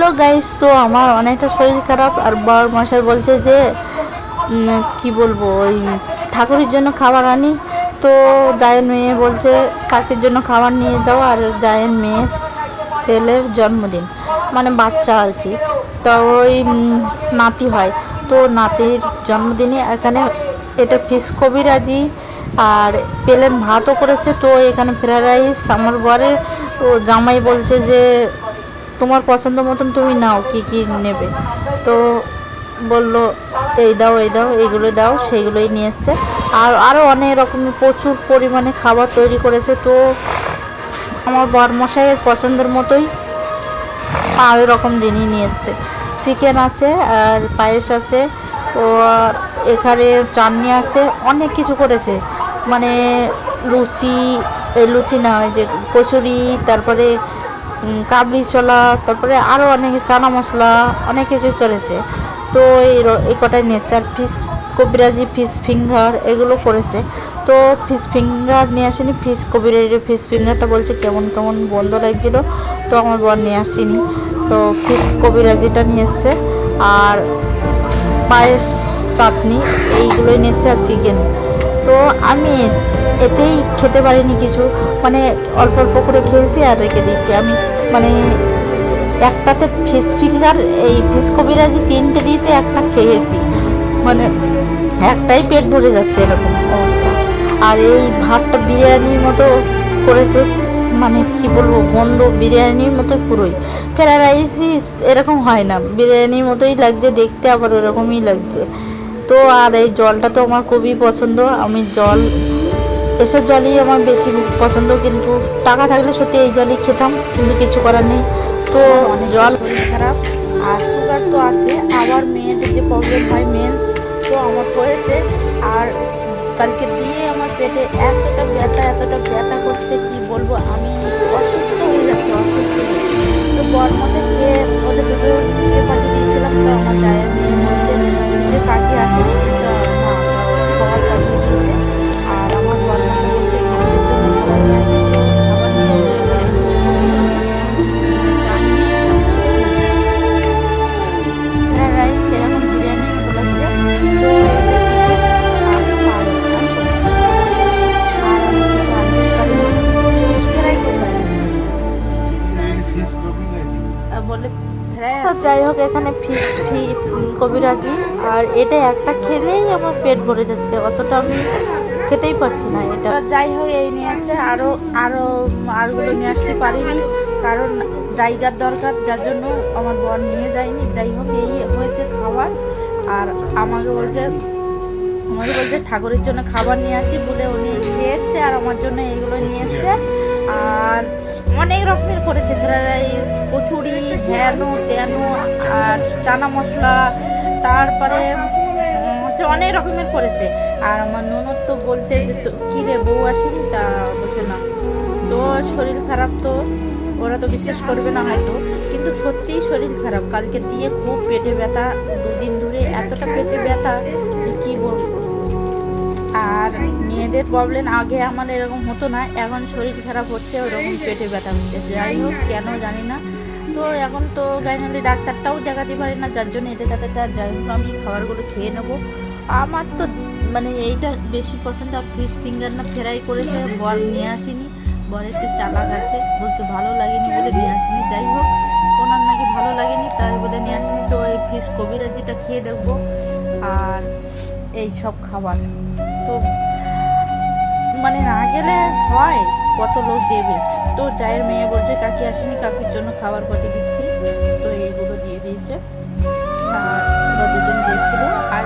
Hello guys, তো আমার অনেকটা শরীর খারাপ আর বর মশাই বলছে যে কি বলবো, ওই ঠাকুরের জন্য খাবার আনি। তো জায়ের মেয়ে বলছে কাকির জন্য খাবার নিয়ে যাও, আর জায়ের মেয়ে ছেলের জন্মদিন, মানে বাচ্চা আর কি। তো ওই নাতি হয়, তো নাতির জন্মদিনে এখানে এটা ফিশ কবিরাজি আর প্লেন ভাতও করেছে। তো এখানে ফ্রাইড রাইস আমার বরের ও জামাই বলছে যে তোমার পছন্দ মতন তুমি নাও, কি কি নেবে। তো বলল এই দাও এই দাও, এইগুলো দাও, সেইগুলোই নিয়ে এসছে। আর আরও অনেক রকমের প্রচুর পরিমাণে খাবার তৈরি করেছে। তো আমার বরমশাইয়ের পছন্দের মতোই আর রকম জিনিস নিয়ে এসছে। চিকেন আছে আর পায়েস আছে, ও এখানে চাটনি আছে, অনেক কিছু করেছে। মানে লুচি, লুচি না হয় যে কচুরি, তারপরে কাবলি ছোলা, তারপরে আরও অনেক চানা মশলা, অনেক কিছু করেছে। তো এই কটাই নিয়েছে। আর ফিশ কবিরাজি ফিশ ফিঙ্গার এগুলো করেছে। তো ফিশ ফিঙ্গার নিয়ে আসেনি, ফিশ কবিরাজি ফিশ ফিঙ্গারটা বলছে কেমন কেমন বন্ধ লাগছিলো, তো আমার বর নিয়ে আসেনি। তো ফিশ কবিরাজিটা নিয়ে এসছে, আর পায়েস, চাটনি এইগুলোই নিচ্ছে, আর চিকেন। তো আমি এতেই খেতে পারিনি কিছু, মানে অল্প অল্প করে খেয়েছি আর রেখে দিয়েছি আমি। মানে একটাতে ফিশ ফিঙ্গার, এই ফিশ কবিরাজি 3টে দিয়েছে, একটা খেয়েছি, মানে একটাই পেট ভরে যাচ্ছে এরকম অবস্থা। আর এই ভাতটা বিরিয়ানির মতো করেছে, মানে কি বলবো, গন্ধ বিরিয়ানির মতো পুরোই। ফ্রাইড রাইসই এরকম হয় না, বিরিয়ানির মতোই লাগছে দেখতে, আবার ওরকমই লাগছে। তো আর এই জলটা তো আমার খুবই পছন্দ, আমি জল, এসব জলই আমার বেশি পছন্দ। কিন্তু টাকা থাকলে সত্যি এই জলই খেতাম, কিন্তু কিছু করার নেই। তো জল, শরীর খারাপ আর সুগার তো আছে, আবার মেয়েদের যে প্রবলেম হয় মেন্স, তো আমার হয়েছে। আর কালকে দিয়ে আমার পেটে এতটা ব্যথা করছে, কি বলবো, আমি অসুস্থ হয়ে যাচ্ছি, অসুস্থ হয়ে। তো বরমশাই খেয়ে ওদের দুটো পাঠিয়ে দিয়েছিলাম। তো আমার জায়ের মেয়ে বলছে যে কাকি আসেনি, তো না খাবার পাঠিয়ে দিয়েছে। আর আমার বরমশাই বলছে খাবারের জন্য খাবার নিয়ে আসে, খাবার নিয়ে এসে ফ্রাইড রাইস এরকম বিরিয়ানি বলেছে। তো বলে যাই হোক, এখানে কবিরাজি, আর এটা একটা খেলেই আমার পেট ভরে যাচ্ছে, অতটা আমি খেতেই পারছি না এটা। যাই হোক, এই নিয়ে আসে, আরগুলো নিয়ে আসতে পারিনি, কারণ জায়গার দরকার, যার জন্য আমার বর নিয়ে যায়নি। যাই হোক, এই হয়েছে খাবার। আর আমাকে বলছে ঠাকুরের জন্য খাবার নিয়ে আসি বলে উনি খেয়ে এসছে, আর আমার জন্য এইগুলো নিয়ে এসছে। আর অনেক রকমের করেছে, ফ্রাইড রাইস, কচুরি, ধ্যানো তেনো, আর চানা মশলা, তারপরে হচ্ছে অনেক রকমের করেছে। আর আমার ননদ তো বলছে যে কী রে বউ আসেনি, তা বলছে না। তো শরীর খারাপ, তো ওরা তো বিশ্বাস করবে না হয়তো, কিন্তু সত্যিই শরীর খারাপ। কালকে দিয়ে খুব পেটে ব্যথা, 2 দিন ধরে এতটা পেটে ব্যথা যে কী বলবো। আর মেয়েদের প্রবলেম আগে আমার এরকম হতো না, এখন শরীর খারাপ হচ্ছে, ওরকম পেটে ব্যথা হচ্ছে। যাই হোক, কেন জানি না। তো এখন তো গাইনালি ডাক্তারটাও দেখাতে পারি না, যার জন্য এদের কাছে। যাই হোক, আমি খাবারগুলো খেয়ে নেবো। আমার তো মানে এইটা বেশি পছন্দ। আর ফিশ ফিঙ্গার না ফ্রাই করেছে, বর নিয়ে আসেনি, বর একটু চালাক আছে, বলছে ভালো লাগেনি বলে নিয়ে আসেনি। যাই হোক, ওনার নাকি ভালো লাগেনি, তাই বলে নিয়ে আসেনি। তো এই ফিশ কবিরাজিটা খেয়ে দেখবো, আর এই সব খাবার তো মানে না গেলে হয়, কত লোক দেবে। তো জায়ের মেয়ে বলছে কাকি আসেনি, কাকির জন্য খাবার পাঠিয়ে দিচ্ছি। তো এইগুলো দিয়ে দিয়েছে, আর ওরা দুজন গেছিলো। আর